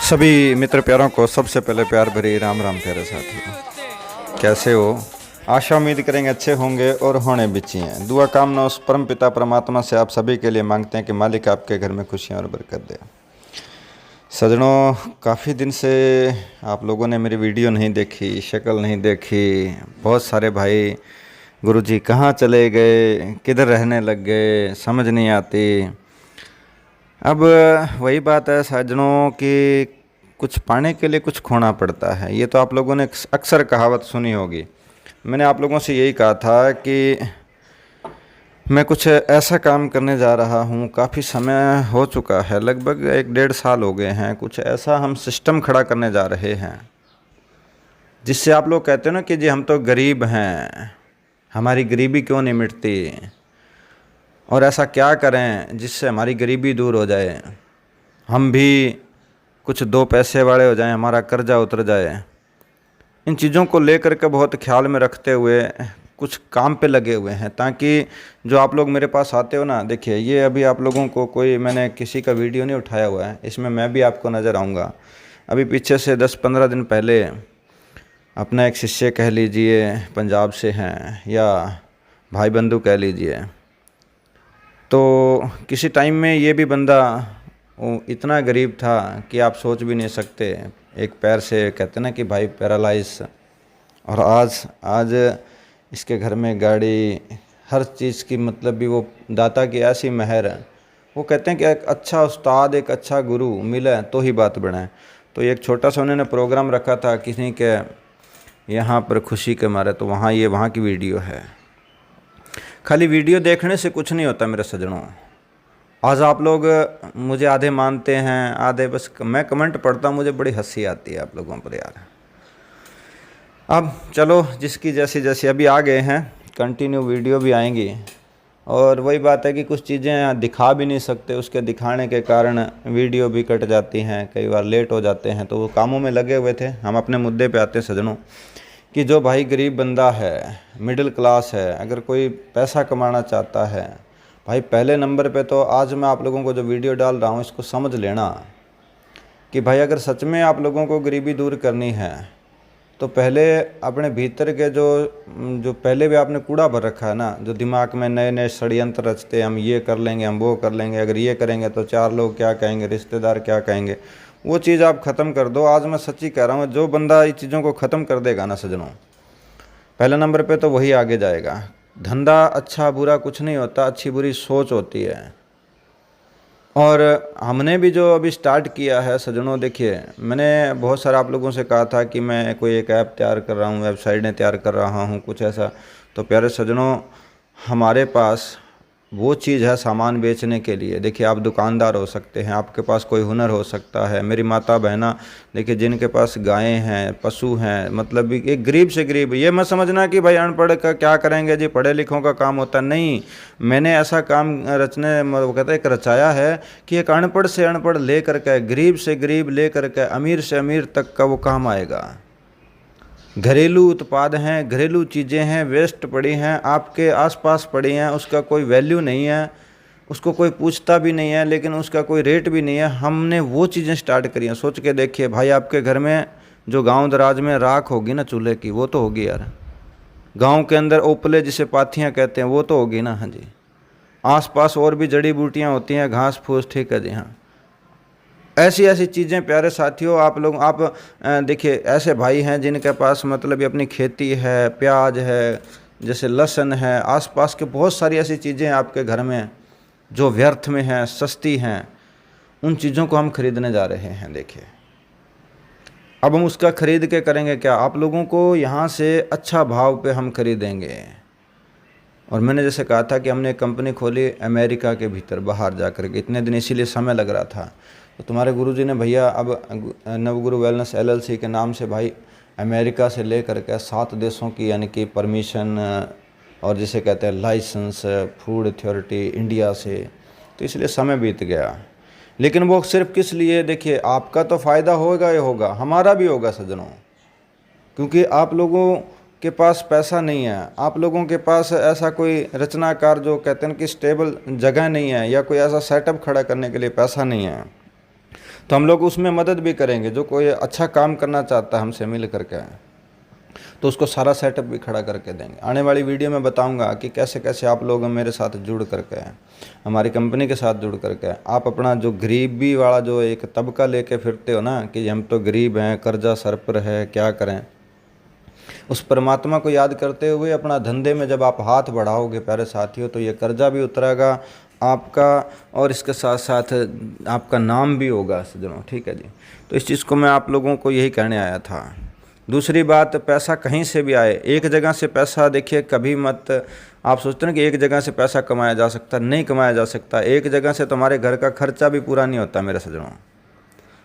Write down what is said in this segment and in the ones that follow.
सभी मित्र प्यारों को सबसे पहले प्यार भरी राम राम प्यारे साथियों। कैसे हो? आशा उम्मीद करेंगे अच्छे होंगे और होने भी चाहिए। दुआ कामना उस परम पिता परमात्मा से आप सभी के लिए मांगते हैं कि मालिक आपके घर में खुशियां और बरकत दे। सजनों, काफ़ी दिन से आप लोगों ने मेरी वीडियो नहीं देखी, शक्ल नहीं देखी। बहुत सारे भाई गुरुजी कहाँ चले गए, किधर रहने लग गए, समझ नहीं आती। अब वही बात है सज्जनों कि कुछ पाने के लिए कुछ खोना पड़ता है। ये तो आप लोगों ने अक्सर कहावत सुनी होगी। मैंने आप लोगों से यही कहा था कि मैं कुछ ऐसा काम करने जा रहा हूँ। काफ़ी समय हो चुका है, लगभग 1-1.5 साल हो गए हैं। कुछ ऐसा हम सिस्टम खड़ा करने जा रहे हैं जिससे आप लोग कहते हो ना कि जी हम तो गरीब हैं, हमारी गरीबी क्यों नहीं मिटती, और ऐसा क्या करें जिससे हमारी गरीबी दूर हो जाए, हम भी कुछ 2 पैसे वाले हो जाएं, हमारा कर्जा उतर जाए। इन चीज़ों को लेकर के बहुत ख्याल में रखते हुए कुछ काम पे लगे हुए हैं, ताकि जो आप लोग मेरे पास आते हो ना, देखिए ये अभी आप लोगों को कोई मैंने किसी का वीडियो नहीं उठाया हुआ है, इसमें मैं भी आपको नज़र आऊँगा। अभी पीछे से 10-15 दिन पहले अपना एक शिष्य कह लीजिए, पंजाब से हैं, या भाई बंधु कह लीजिए, तो किसी टाइम में ये भी बंदा इतना गरीब था कि आप सोच भी नहीं सकते। एक पैर से कहते ना कि भाई पैरालाइज, और आज इसके घर में गाड़ी, हर चीज़ की मतलब भी वो दाता की ऐसी मेहर है। वो कहते हैं कि एक अच्छा उस्ताद, एक अच्छा गुरु मिले तो ही बात बढ़े। तो एक छोटा सा उन्होंने प्रोग्राम रखा था किसी के यहाँ पर खुशी के मारे, तो वहाँ की वीडियो है। खाली वीडियो देखने से कुछ नहीं होता मेरे सज्जनों। आज आप लोग मुझे आधे मानते हैं, आधे बस। मैं कमेंट पढ़ता हूँ, मुझे बड़ी हंसी आती है आप लोगों पर यार। अब चलो, जिसकी जैसी जैसी अभी आ गए हैं, कंटिन्यू वीडियो भी आएंगी। और वही बात है कि कुछ चीज़ें दिखा भी नहीं सकते, उसके दिखाने के कारण वीडियो भी कट जाती हैं, कई बार लेट हो जाते हैं। तो वो कामों में लगे हुए थे। हम अपने मुद्दे पे आते हैं सज्जनों कि जो भाई गरीब बंदा है, मिडिल क्लास है, अगर कोई पैसा कमाना चाहता है, भाई पहले नंबर पे तो आज मैं आप लोगों को जो वीडियो डाल रहा हूँ इसको समझ लेना कि भाई अगर सच में आप लोगों को गरीबी दूर करनी है तो पहले अपने भीतर के जो पहले भी आपने कूड़ा भर रखा है ना, जो दिमाग में नए नए षड्यंत्र रचते, हम ये कर लेंगे, हम वो कर लेंगे, अगर ये करेंगे तो 4 लोग क्या कहेंगे, रिश्तेदार क्या कहेंगे, वो चीज़ आप ख़त्म कर दो। आज मैं सच्ची कह रहा हूँ, जो बंदा इस चीज़ों को ख़त्म कर देगा ना सजनों, पहले नंबर पे तो वही आगे जाएगा। धंधा अच्छा बुरा कुछ नहीं होता, अच्छी बुरी सोच होती है। और हमने भी जो अभी स्टार्ट किया है सज्जनों, देखिए मैंने बहुत सारा आप लोगों से कहा था कि मैं कोई एक ऐप तैयार कर रहा हूँ, वेबसाइटें तैयार कर रहा हूँ, कुछ ऐसा। तो प्यारे सज्जनों, हमारे पास वो चीज़ है सामान बेचने के लिए। देखिए आप दुकानदार हो सकते हैं, आपके पास कोई हुनर हो सकता है। मेरी माता बहना देखिए, जिनके पास गायें हैं, पशु हैं, मतलब एक गरीब से गरीब, ये मत समझना कि भाई अनपढ़ का क्या करेंगे जी, पढ़े लिखों का काम होता नहीं। मैंने ऐसा काम रचने, वो कहते हैं, एक रचाया है कि एक अनपढ़ से अनपढ़ ले करके, गरीब से गरीब ले करके, अमीर से अमीर तक का वो काम आएगा। घरेलू उत्पाद हैं, घरेलू चीज़ें हैं, वेस्ट पड़ी हैं, आपके आसपास पड़ी हैं, उसका कोई वैल्यू नहीं है, उसको कोई पूछता भी नहीं है, लेकिन उसका कोई रेट भी नहीं है। हमने वो चीज़ें स्टार्ट करी हैं। सोच के देखिए भाई, आपके घर में जो गांव दराज में राख होगी ना चूल्हे की, वो तो होगी यार। गांव के अंदर ओपले जिसे पाथियाँ कहते हैं, वो तो होगी ना। हाँ जी। आसपास और भी जड़ी बूटियाँ होती हैं, घास फूस, ठीक है जी। हाँ, ऐसी ऐसी चीज़ें प्यारे साथियों, आप देखिए, ऐसे भाई हैं जिनके पास मतलब अपनी खेती है, प्याज है, जैसे लहसुन है, आसपास के बहुत सारी ऐसी चीज़ें आपके घर में जो व्यर्थ में हैं, सस्ती हैं, उन चीज़ों को हम खरीदने जा रहे हैं। देखिए अब हम उसका खरीद के करेंगे क्या, आप लोगों को यहाँ से अच्छा भाव पे हम खरीदेंगे। और मैंने जैसे कहा था कि हमने एक कंपनी खोली अमेरिका के भीतर, बाहर जा कर के। इतने दिन इसीलिए समय लग रहा था। तो तुम्हारे गुरुजी ने भैया अब नवगुरु वेलनेस LLC के नाम से भाई अमेरिका से ले कर के 7 देशों की यानी कि परमिशन, और जिसे कहते हैं लाइसेंस, फूड अथॉरिटी इंडिया से। तो इसलिए समय बीत गया। लेकिन वो सिर्फ किस लिए, देखिए आपका तो फ़ायदा होगा ही होगा, हमारा भी होगा सज्जनों, क्योंकि आप लोगों के पास पैसा नहीं है, आप लोगों के पास ऐसा कोई रचनाकार, जो कहते हैं कि स्टेबल जगह नहीं है, या कोई ऐसा सेटअप खड़ा करने के लिए पैसा नहीं है। तो हम लोग उसमें मदद भी करेंगे। जो कोई अच्छा काम करना चाहता है हमसे मिल करके, तो उसको सारा सेटअप भी खड़ा करके देंगे। आने वाली वीडियो में बताऊंगा कि कैसे कैसे आप लोग मेरे साथ जुड़ करके, हमारी कंपनी के साथ जुड़ करके, आप अपना जो गरीबी वाला जो एक तबका लेके फिरते हो ना कि हम तो गरीब हैं, कर्जा सर पर है, क्या करें, उस परमात्मा को याद करते हुए अपना धंधे में जब आप हाथ बढ़ाओगे प्यारे साथियों, तो ये कर्जा भी उतरेगा आपका, और इसके साथ साथ आपका नाम भी होगा सज्जनों। ठीक है जी, तो इस चीज़ को मैं आप लोगों को यही कहने आया था। दूसरी बात, पैसा कहीं से भी आए, एक जगह से पैसा देखिए कभी मत आप सोचते हैं कि एक जगह से पैसा कमाया जा सकता, नहीं कमाया जा सकता। एक जगह से तुम्हारे घर का खर्चा भी पूरा नहीं होता मेरे सज्जनों।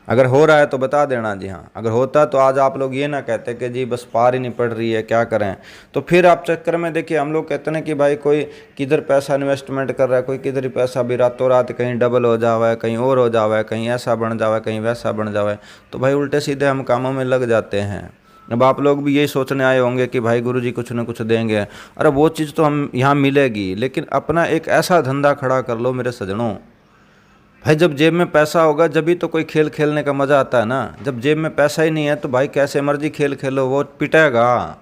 अगर हो रहा है तो बता देना जी हाँ, अगर होता तो आज आप लोग ये ना कहते कि जी बस पार ही नहीं पड़ रही है, क्या करें। तो फिर आप चक्कर में देखिए हम लोग कहते हैं कि भाई कोई किधर पैसा इन्वेस्टमेंट कर रहा है, कोई किधर ही पैसा भी रातों रात कहीं डबल हो जावा है, कहीं और हो जावा है, कहीं ऐसा बन जावा है, कहीं वैसा बन जावा है, तो भाई उल्टे सीधे हम कामों में लग जाते हैं। अब आप लोग भी यही सोचने आए होंगे कि भाई गुरुजी कुछ न कुछ देंगे, अरे वो चीज़ तो हम यहाँ मिलेगी, लेकिन अपना एक ऐसा धंधा खड़ा कर लो मेरे सजनों। भाई जब जेब में पैसा होगा जभी तो कोई खेल खेलने का मज़ा आता है ना। जब जेब में पैसा ही नहीं है तो भाई कैसे मर्जी खेल खेलो, वो पिटेगा।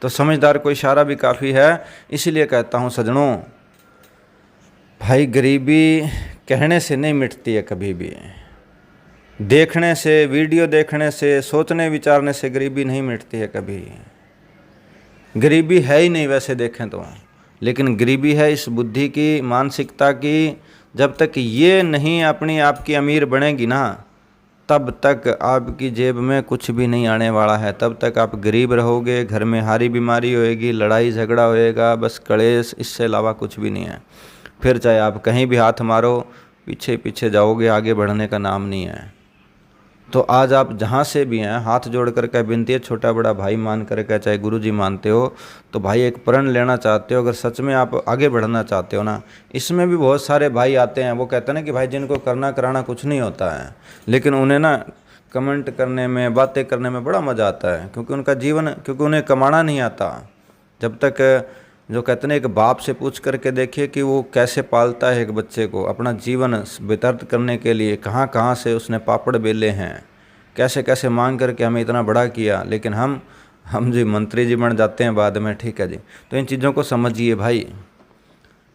तो समझदार को इशारा भी काफ़ी है। इसीलिए कहता हूँ सजनों, भाई गरीबी कहने से नहीं मिटती है कभी भी, देखने से, वीडियो देखने से, सोचने विचारने से गरीबी नहीं मिटती है कभी। गरीबी है ही नहीं वैसे देखें तो, लेकिन गरीबी है इस बुद्धि की, मानसिकता की। जब तक ये नहीं अपनी आपकी अमीर बनेगी ना, तब तक आपकी जेब में कुछ भी नहीं आने वाला है। तब तक आप गरीब रहोगे, घर में हारी बीमारी होएगी, लड़ाई झगड़ा होएगा, बस कलेश, इससे अलावा कुछ भी नहीं है। फिर चाहे आप कहीं भी हाथ मारो, पीछे पीछे जाओगे, आगे बढ़ने का नाम नहीं है। तो आज आप जहाँ से भी हैं, हाथ जोड़ कर के विनती है, छोटा बड़ा भाई मान करके, चाहे गुरुजी मानते हो, तो भाई एक प्रण लेना चाहते हो, अगर सच में आप आगे बढ़ना चाहते हो ना, इसमें भी बहुत सारे भाई आते हैं, वो कहते हैं ना कि भाई जिनको करना कराना कुछ नहीं होता है, लेकिन उन्हें ना कमेंट करने में, बातें करने में बड़ा मज़ा आता है, क्योंकि उनका जीवन, क्योंकि उन्हें कमाना नहीं आता। जब तक जो कहते हैं एक बाप से पूछ करके देखिए कि वो कैसे पालता है एक बच्चे को, अपना जीवन व्यतीत करने के लिए कहाँ कहाँ से उसने पापड़ बेले हैं, कैसे कैसे मांग करके हमें इतना बड़ा किया, लेकिन हम जी मंत्री जी बन जाते हैं बाद में। ठीक है जी, तो इन चीज़ों को समझिए भाई।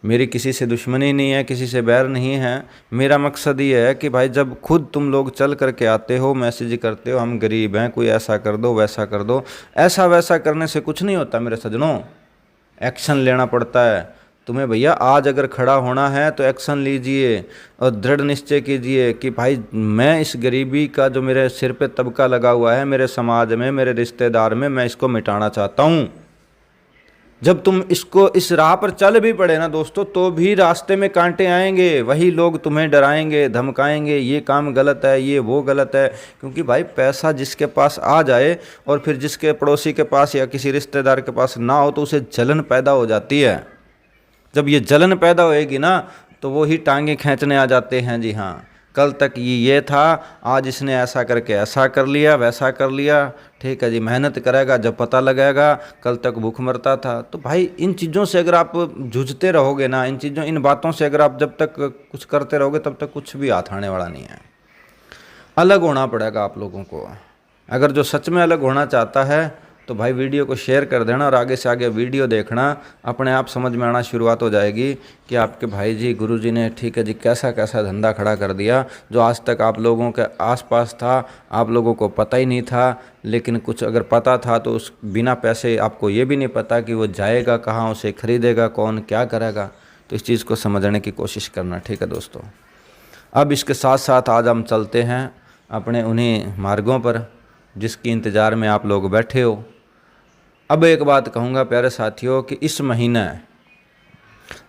मेरी किसी से दुश्मनी नहीं है, किसी से बैर नहीं है। मेरा मकसद ये है कि भाई जब खुद तुम लोग चल करके आते हो, मैसेज करते हो हम गरीब हैं, कोई ऐसा कर दो वैसा कर दो, ऐसा वैसा करने से कुछ नहीं होता मेरे सजनों। एक्शन लेना पड़ता है तुम्हें भैया। आज अगर खड़ा होना है तो एक्शन लीजिए और दृढ़ निश्चय कीजिए कि भाई मैं इस गरीबी का जो मेरे सिर पे तबका लगा हुआ है, मेरे समाज में, मेरे रिश्तेदार में, मैं इसको मिटाना चाहता हूँ। जब तुम इसको इस राह पर चल भी पड़े ना दोस्तों, तो भी रास्ते में कांटे आएंगे, वही लोग तुम्हें डराएंगे, धमकाएंगे, ये काम गलत है, ये वो गलत है। क्योंकि भाई पैसा जिसके पास आ जाए और फिर जिसके पड़ोसी के पास या किसी रिश्तेदार के पास ना हो, तो उसे जलन पैदा हो जाती है। जब ये जलन पैदा होएगी ना, तो वो ही टांगे खींचने आ जाते हैं। जी हाँ, कल तक ये था, आज इसने ऐसा करके ऐसा कर लिया, वैसा कर लिया। ठीक है जी, मेहनत करेगा, जब पता लगेगा कल तक भूख मरता था। तो भाई इन चीज़ों से अगर आप जूझते रहोगे ना, इन बातों से अगर आप जब तक कुछ करते रहोगे, तब तक कुछ भी हाथ आने वाला नहीं है। अलग होना पड़ेगा आप लोगों को। अगर जो सच में अलग होना चाहता है तो भाई वीडियो को शेयर कर देना और आगे से आगे वीडियो देखना, अपने आप समझ में आना शुरुआत हो जाएगी कि आपके भाई जी, गुरुजी ने ठीक है जी कैसा कैसा धंधा खड़ा कर दिया, जो आज तक आप लोगों के आसपास था, आप लोगों को पता ही नहीं था। लेकिन कुछ अगर पता था तो उस बिना पैसे आपको ये भी नहीं पता कि वो जाएगा कहाँ, उसे खरीदेगा कौन, क्या करेगा। तो इस चीज़ को समझने की कोशिश करना। ठीक है दोस्तों, अब इसके साथ साथ आज हम चलते हैं अपने उन्हीं मार्गों पर जिसकी इंतज़ार में आप लोग बैठे हो। अब एक बात कहूँगा प्यारे साथियों कि इस महीने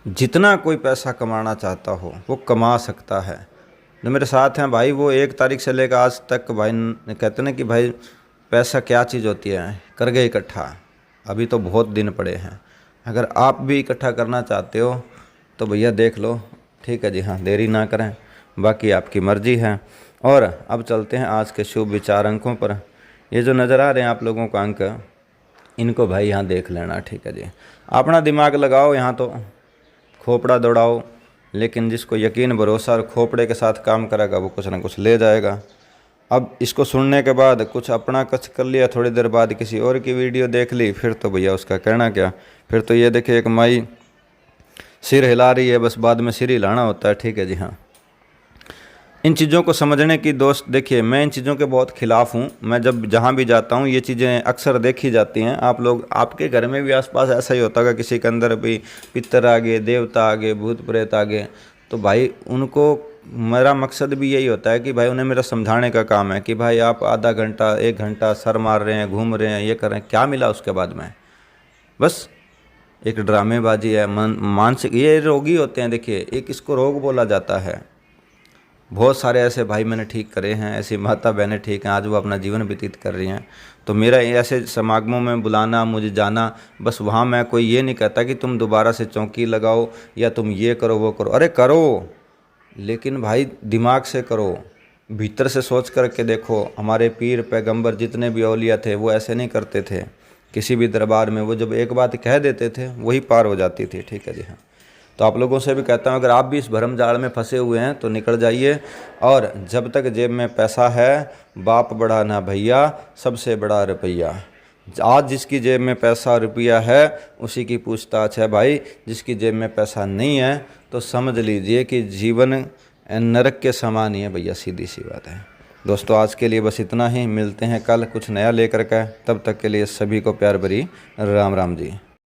जितना कोई पैसा कमाना चाहता हो वो कमा सकता है। जो मेरे साथ हैं भाई, वो 1 तारीख से लेकर आज तक भाई कहते हैं कि भाई पैसा क्या चीज़ होती है, कर गए इकट्ठा। अभी तो बहुत दिन पड़े हैं, अगर आप भी इकट्ठा करना चाहते हो तो भैया देख लो। ठीक है जी हाँ, देरी ना करें, बाकी आपकी मर्ज़ी है। और अब चलते हैं आज के शुभ विचार अंकों पर। ये जो नज़र आ रहे हैं आप लोगों को अंक, इनको भाई यहाँ देख लेना। ठीक है जी, अपना दिमाग लगाओ, यहाँ तो खोपड़ा दौड़ाओ, लेकिन जिसको यकीन भरोसा और खोपड़े के साथ काम करेगा वो कुछ ना कुछ ले जाएगा। अब इसको सुनने के बाद कुछ अपना कुछ कर लिया, थोड़ी देर बाद किसी और की वीडियो देख ली, फिर तो भैया उसका कहना क्या। फिर तो ये देखिए एक माई सिर हिला रही है, बस बाद में सिर हिलाना होता है, ठीक है जी हाँ। इन चीज़ों को समझने की दोस्त देखिए, मैं इन चीज़ों के बहुत खिलाफ़ हूँ। मैं जब जहाँ भी जाता हूँ ये चीज़ें अक्सर देखी जाती हैं। आप लोग आपके घर में भी आसपास ऐसा ही होता होगा, किसी के अंदर भी पितर आ गए, देवता आ गए, भूत प्रेत आ गए, तो भाई उनको मेरा मकसद भी यही होता है कि भाई उन्हें मेरा समझाने का काम है कि भाई आप आधा घंटा 1 घंटा सर मार रहे हैं, घूम रहे हैं, ये कर रहे हैं, क्या मिला उसके बाद में? बस एक ड्रामेबाजी है। मानसिक ये रोगी होते हैं, देखिए एक इसको रोग बोला जाता है। बहुत सारे ऐसे भाई मैंने ठीक करे हैं, ऐसी माता बहनें ठीक हैं, आज वो अपना जीवन व्यतीत कर रही हैं। तो मेरा ऐसे समागमों में बुलाना, मुझे जाना, बस वहाँ मैं कोई ये नहीं कहता कि तुम दोबारा से चौकी लगाओ या तुम ये करो वो करो, अरे करो, लेकिन भाई दिमाग से करो, भीतर से सोच करके देखो। हमारे पीर पैगंबर जितने भी औलिया थे वो ऐसे नहीं करते थे। किसी भी दरबार में वो जब एक बात कह देते थे वही पार हो जाती थी, ठीक है जी हाँ। तो आप लोगों से भी कहता हूँ, अगर आप भी इस भरम जाल में फंसे हुए हैं तो निकल जाइए। और जब तक जेब में पैसा है, बाप बड़ा ना भैया, सबसे बड़ा रुपया। आज जिसकी जेब में पैसा रुपया है उसी की पूछताछ है भाई। जिसकी जेब में पैसा नहीं है तो समझ लीजिए कि जीवन नरक के समान ही है भैया, सीधी सी बात है। दोस्तों आज के लिए बस इतना ही, मिलते हैं कल कुछ नया लेकर के, तब तक के लिए सभी को प्यार भरी राम राम जी।